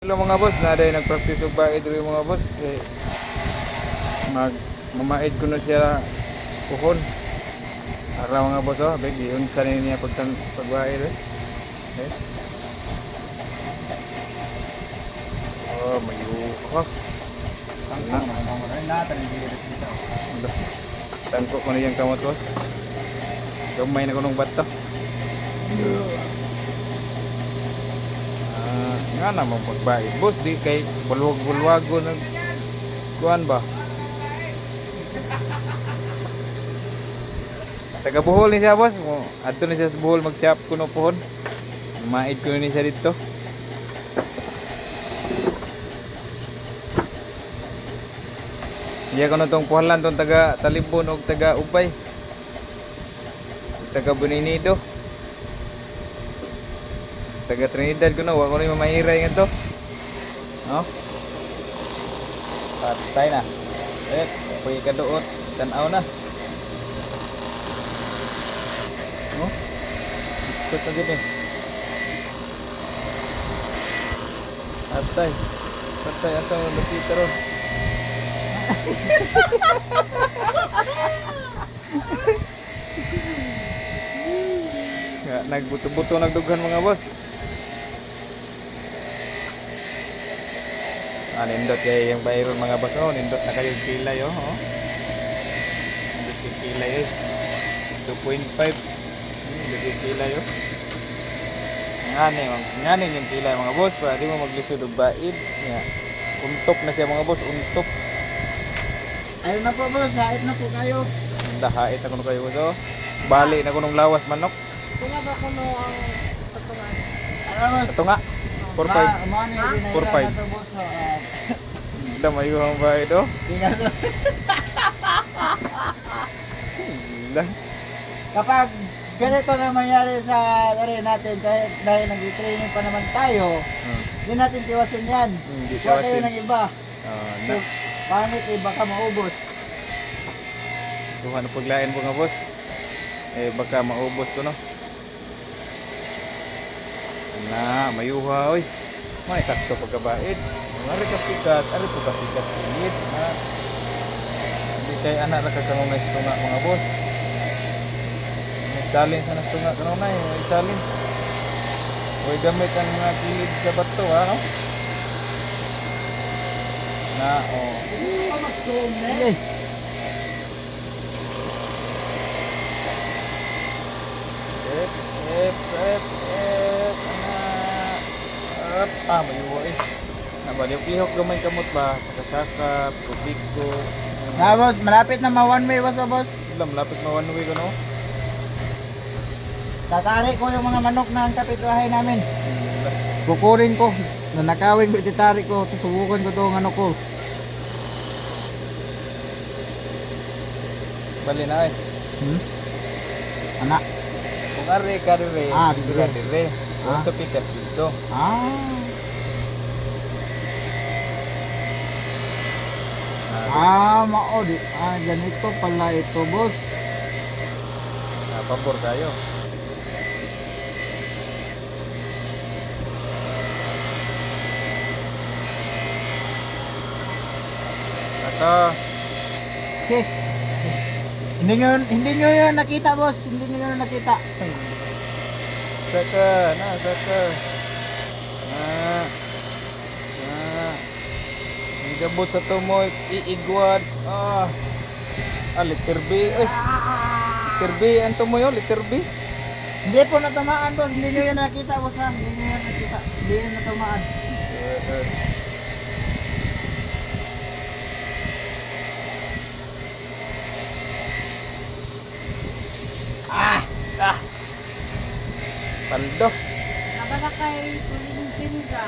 lang mga boss, na dahil nag-practice og baid rin mga boss. Kay mamait ko na siya puhon. Para mga boss oh, big yun sa niya pagbaid eh. Okay. Oh, mayuka. Tangko ko na yung kamot boss. Gamay na ko nung bato. Nga naman pagbaid boss, di kay bulwag-bulwago ng kuan ba? Taga Bohol ni siya boss. Adto ni siya sa Bohol mag-shop kuno pohon. Mait ko ni siya dito. Diya ko na tong puhalan tong taga Talibon o taga Upay. Taga Boninido. Taga Trinidad ko na, wala ko na yung mamahiray nga to. No? Patay na. Pwede ka doon. Tanaw na. No? Ikot na din eh. Patay. Patay. Asa mo nakita ron? Nagbuto-buto nagdughan mga boss. Nindot kaya yung bayron mga boss. Oh, nindot na kayo yung pilay oh. Nindot yung pilay eh. 2.5. Nindot yung pilay oh. Nganin yung pilay mga boss. Para di mo maglisod og baid. Untop na siya mga boss. Untop. Ayun na po boss, hait na po kayo. Hait na kuno kayo boss oh. Bali na kunong lawas manok. Ito nga ba kuno ang patungan? Ano boss? Ito nga. 4.5. Mano yung dinailan 4.5. na ito boss. Damay ko ang bahay do. Kapag ganito na mangyari sa area natin, dahil nag-training pa naman tayo, hindi natin tiwasin yan. Huwag kayo ng iba. Pangit eh, baka maubos. Tuhan paglain po nga boss. Baka maubos ko no. Na, mayuha oy. May sakto pagkabaid. Ari ka pikat, ari po ka pikat ulit. Hindi kay anak nakakangungay sa tunga mga boss. May challenge na tunga kanunay, may challenge. Huwag gamit ang mga kilid sa bato no? Na, oh. Sige. Mayuha eh. Nabaliw-ihok gamay kamot ba? Sakasakap, kubik ko. Boss, malapit na ma-one way boss. Malapit ma-one way ko no? Tatari ko yung mga manok na ang kapitbahay namin. Kukurin ko. Nanakawin ko ititari ko. Susubukan ko itong ano ko. Bali na eh. Anak. Kung ari ka rin. Dito ka rin. Kung ito pikas dito. Maod. Ganito pala ito boss. Pabor kayo. Ito. Okay. Hindi nyo yun nakita boss. Hindi nyo yun nakita. Saka. Gabot sa tumoy, iigwad. Liter B. Liter B, ang tumoy oh, liter B. Hindi po natamaan boss. Hindi nyo yun nakita boss ha. Hindi nyo yun nakita. Hindi yun natamaan. Paldo. Nabala kay Kulining Siniga.